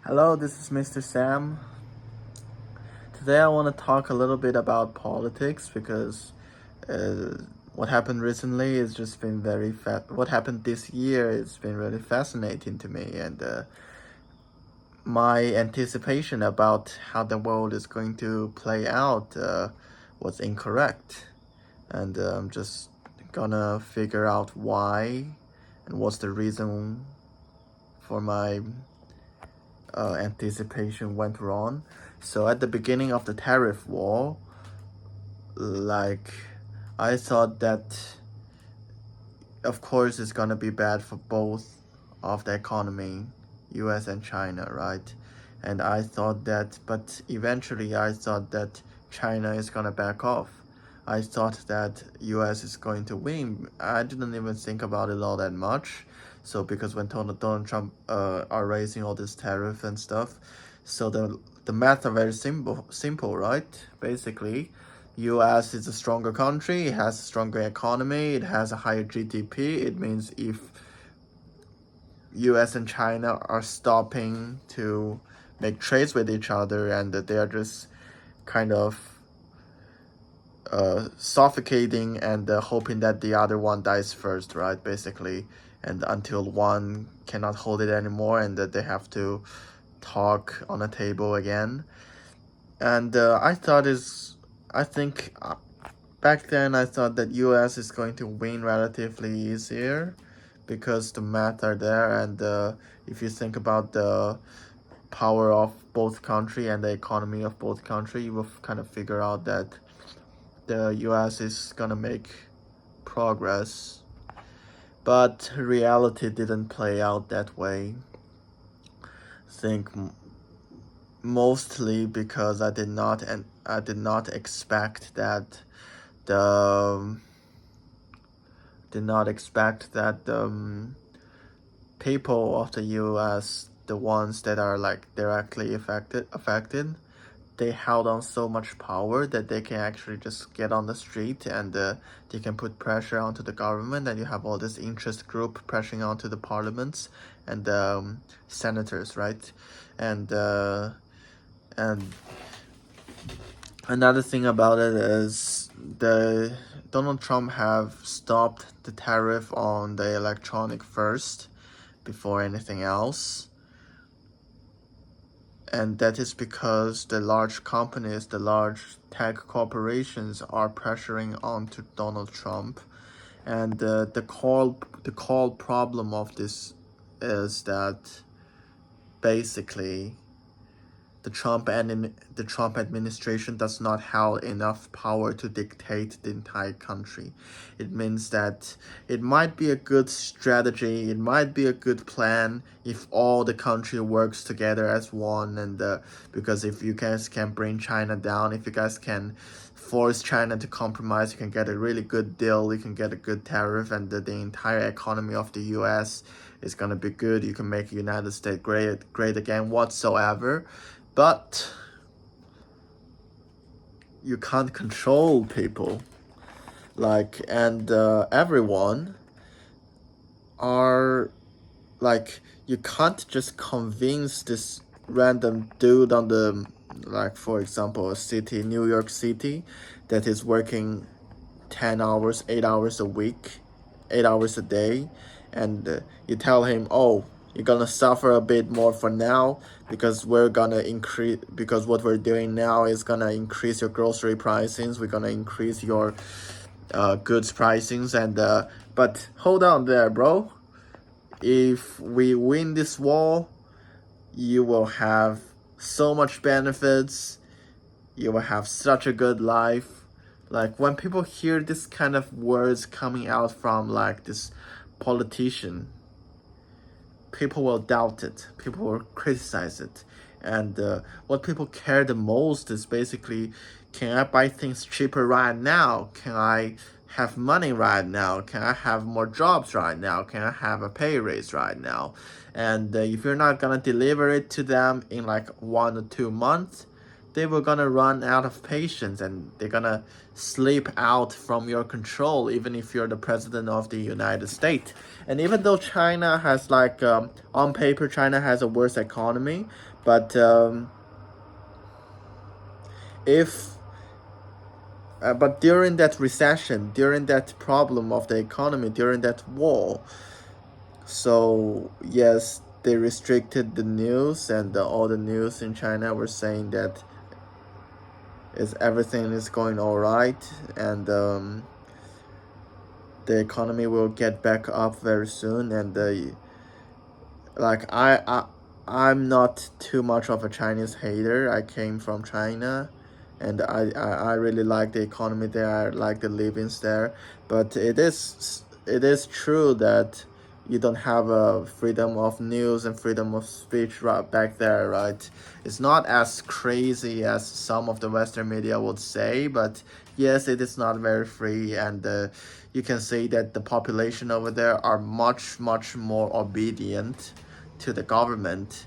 Hello, this is Mr. Sam. Today I want to talk a little bit about politics because uh, what happened recently has just been what happened this year has been really fascinating to me, and my anticipation about how the world is going to play out was incorrect, and I'm just gonna figure out why and what's the reason for my anticipation went wrong. So at the beginning of the tariff war, like I thought that of course it's gonna be bad for both of the economy, US and China, right? And I thought that, but eventually I thought that China is gonna back off. I thought that US is going to win. I didn't even think about it all that much. So because when Donald Trump are raising all this tariff and stuff, so the math are very simple, right? Basically, US is a stronger country, it has a stronger economy, it has a higher GDP. It means if US and China are stopping to make trades with each other and they are just kind of suffocating and hoping that the other one dies first, right? Basically, and until one cannot hold it anymore and that they have to talk on a table again. And I think back then I thought that US is going to win relatively easier because the math are there, and if you think about the power of both country and the economy of both country, you will kind of figure out that the US is gonna make progress. But reality didn't play out that way. I think mostly because I did not expect that the did not expect that the people of the US, the ones that are like directly affected, they held on so much power that they can actually just get on the street and they can put pressure onto the government, and you have all this interest group pressuring onto the parliaments and senators, right? And another thing about it is the Donald Trump have stopped the tariff on the electronic first before anything else. And that is because the large companies, the large tech corporations are pressuring on to Donald Trump. And the core problem of this is that basically the Trump administration does not have enough power to dictate the entire country. It means that it might be a good strategy, it might be a good plan if all the country works together as one, and because if you guys can bring China down, if you guys can force China to compromise, you can get a really good deal, you can get a good tariff, and the entire economy of the US is gonna be good. You can make the United States great again whatsoever. But you can't control people, and everyone are like, you can't just convince this random dude on the, like, for example, a city, New York City, that is working 10 hours, 8 hours a week, 8 hours a day, and you tell him, oh, you're gonna suffer a bit more for now because because what we're doing now is gonna increase your grocery pricings, we're gonna increase your goods pricings, and but hold on there, bro. If we win this war, you will have so much benefits, you will have such a good life. Like, when people hear this kind of words coming out from like this politician, people will doubt it, people will criticize it, and what people care the most is basically, can I buy things cheaper right now? Can I have money right now? Can I have more jobs right now? Can I have a pay raise right now? And if you're not gonna deliver it to them in like 1 or 2 months, they were gonna run out of patience and they're gonna slip out from your control, even if you're the president of the United States. And even though China has on paper, China has a worse economy, But if but during that recession, during that problem of the economy, during that war, so yes, they restricted the news, and all the news in China were saying that is everything is going all right, and the economy will get back up very soon. And like I'm not too much of a Chinese hater. I came from China, and I really like the economy there. I like the livings there, but it is true that you don't have a freedom of news and freedom of speech right back there, right? It's not as crazy as some of the Western media would say, but yes, it is not very free, and you can see that the population over there are much more obedient to the government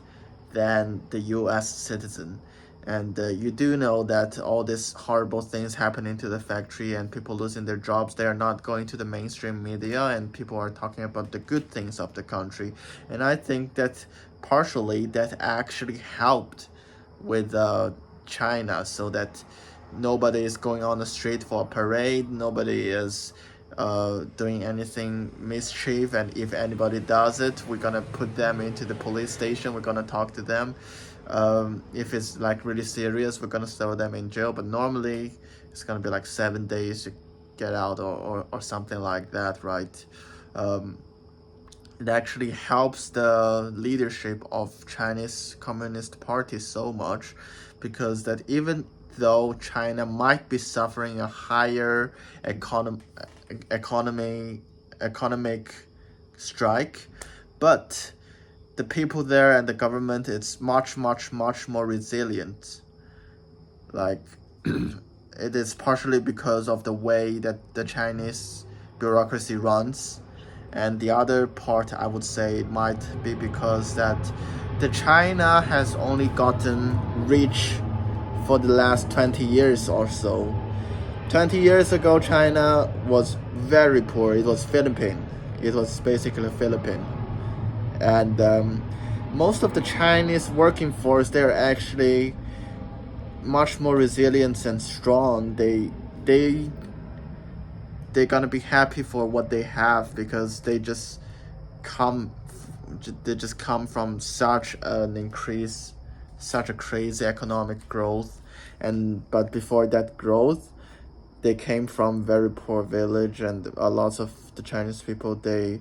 than the U.S. citizen. And you do know that all these horrible things happening to the factory and people losing their jobs, they are not going to the mainstream media, and people are talking about the good things of the country. And I think that partially that actually helped with China, so that nobody is going on the street for a parade, nobody is doing anything mischief, and if anybody does it, we're gonna put them into the police station, we're gonna talk to them. If it's like really serious, we're gonna throw them in jail, but normally it's gonna be like 7 days to get out, or something like that, right? It actually helps the leadership of Chinese Communist Party so much, because that even though China might be suffering a higher economy economic strike, but the people there and the government, it's much more resilient. Like it is partially because of the way that the Chinese bureaucracy runs, and the other part I would say it might be because that the China has only gotten rich for the last 20 years or so. 20 years ago, China was very poor. It was Philippine. It was basically Philippine. And most of the Chinese working force, they're actually much more resilient and strong. They're gonna be happy for what they have, because come they just come from such an increase, such a crazy economic growth. And but before that growth, they came from very poor village, and a lot of the Chinese people, they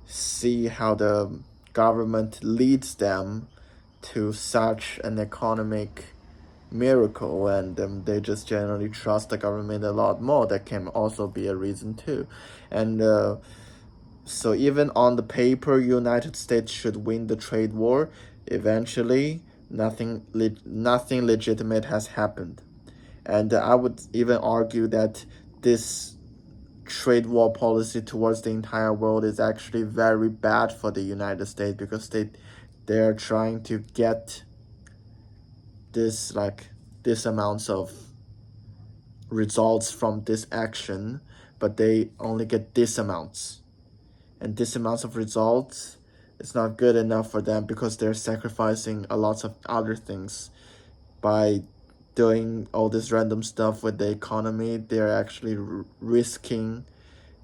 see how the government leads them to such an economic miracle, and they just generally trust the government a lot more. That can also be a reason too. And so even on the paper, United States should win the trade war, eventually nothing legitimate has happened. And I would even argue that this trade war policy towards the entire world is actually very bad for the United States, because they're trying to get this amounts of results from this action, but they only get this amounts. And this amounts of results, it's not good enough for them, because they're sacrificing a lot of other things by doing all this random stuff with the economy. They're actually risking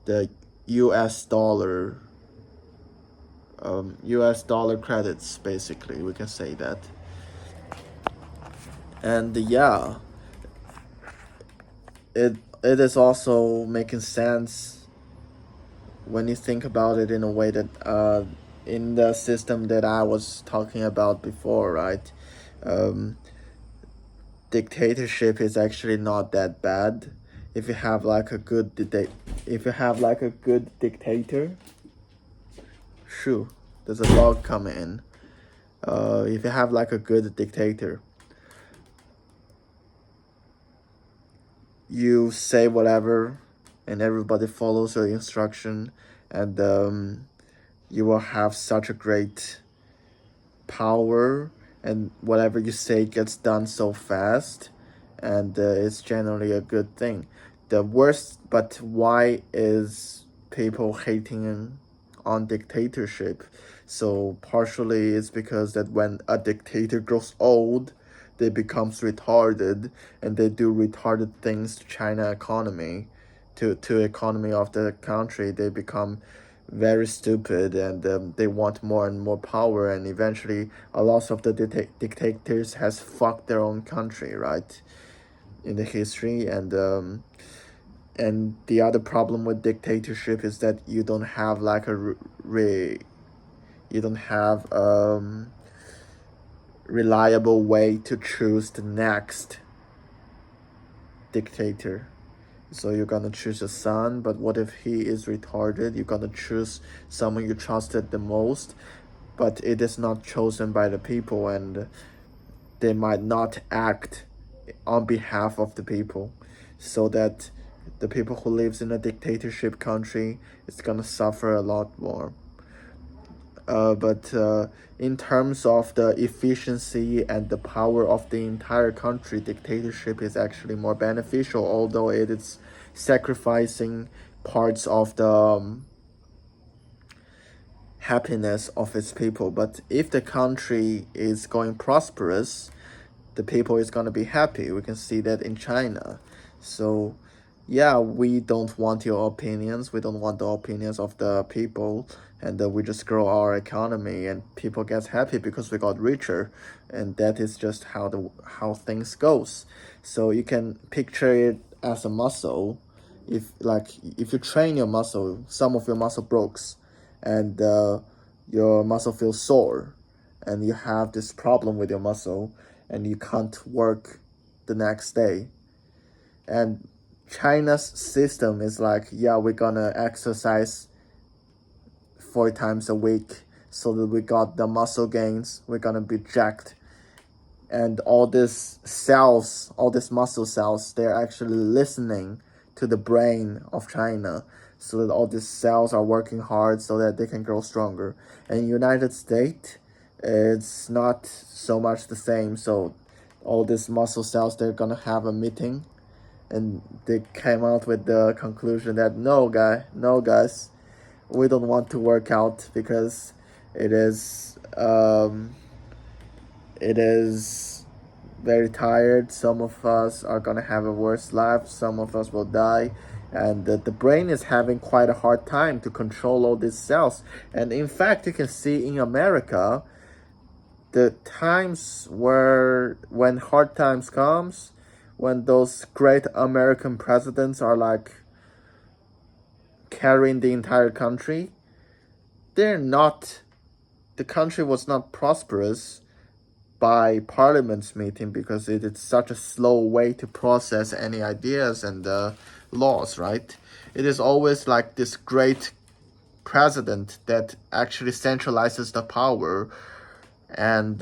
the US dollar credits, basically, we can say that. And yeah, it is also making sense when you think about it in a way that in the system that I was talking about before, right? Dictatorship is actually not that bad if you have like a good dictator. Shoo, there's a dog coming in. If you have like a good dictator, you say whatever and everybody follows your instruction, and you will have such a great power, and whatever you say gets done so fast, and it's generally a good thing. The worst, but why is people hating on dictatorship? So partially it's because that when a dictator grows old, they becomes retarded, and they do retarded things to China economy, to economy of the country. They become very stupid, and they want more and more power, and eventually a lot of the dictators has fucked their own country, right, in the history. And the other problem with dictatorship is that you don't have like you don't have reliable way to choose the next dictator. So you're gonna choose a son, but what if he is retarded? You're gonna choose someone you trusted the most, but it is not chosen by the people, and they might not act on behalf of the people, so that the people who lives in a dictatorship country is gonna suffer a lot more. But in terms of the efficiency and the power of the entire country, dictatorship is actually more beneficial, although it is sacrificing parts of the happiness of its people. But if the country is going prosperous, the people is going to be happy. We can see that in China. So yeah, we don't want your opinions. We don't want the opinions of the people, and we just grow our economy, and people get happy because we got richer, and that is just how things goes. So you can picture it as a muscle. If you train your muscle, some of your muscle breaks, and your muscle feels sore, and you have this problem with your muscle, and you can't work the next day. And China's system is like, yeah, we're gonna exercise 4 times a week so that we got the muscle gains. We're gonna be jacked. And all these cells, all these muscle cells, they're actually listening to the brain of China, so that all these cells are working hard so that they can grow stronger. And in United States, it's not so much the same. So all these muscle cells, they're gonna have a meeting, and they came out with the conclusion that no guys, we don't want to work out because it is very tired. Some of us are gonna have a worse life, some of us will die, and the brain is having quite a hard time to control all these cells. And in fact, you can see in America, the times when hard times comes, when those great American presidents are like carrying the entire country, the country was not prosperous by parliament's meeting, because it is such a slow way to process any ideas and laws, right? It is always like this great president that actually centralizes the power, and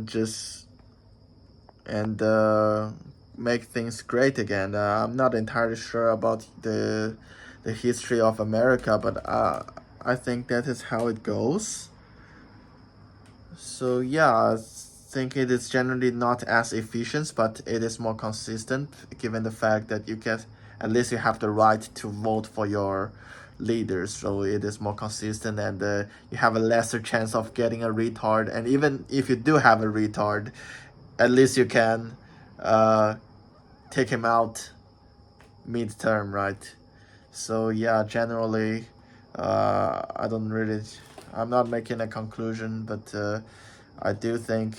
just make things great again. I'm not entirely sure about the history of America, but I think that is how it goes. So yeah, I think it is generally not as efficient, but it is more consistent, given the fact that at least you have the right to vote for your leaders. So it is more consistent, and you have a lesser chance of getting a retard. And even if you do have a retard, at least you can take him out mid-term, right? So yeah, generally, I'm not making a conclusion, but I do think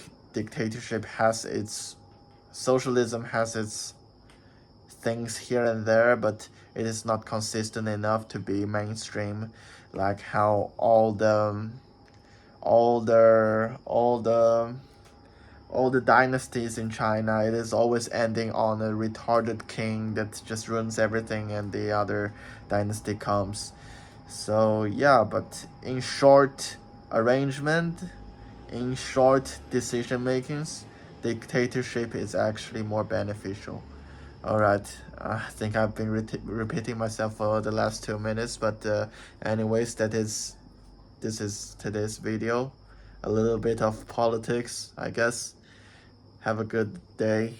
socialism has its things here and there, but it is not consistent enough to be mainstream, like how all the dynasties in China, it is always ending on a retarded king that just ruins everything, and the other dynasty comes. So yeah, but in short decision makings, dictatorship is actually more beneficial. All right, I think I've been repeating myself for the last 2 minutes, but anyways, this is today's video. A little bit of politics, I guess. Have a good day.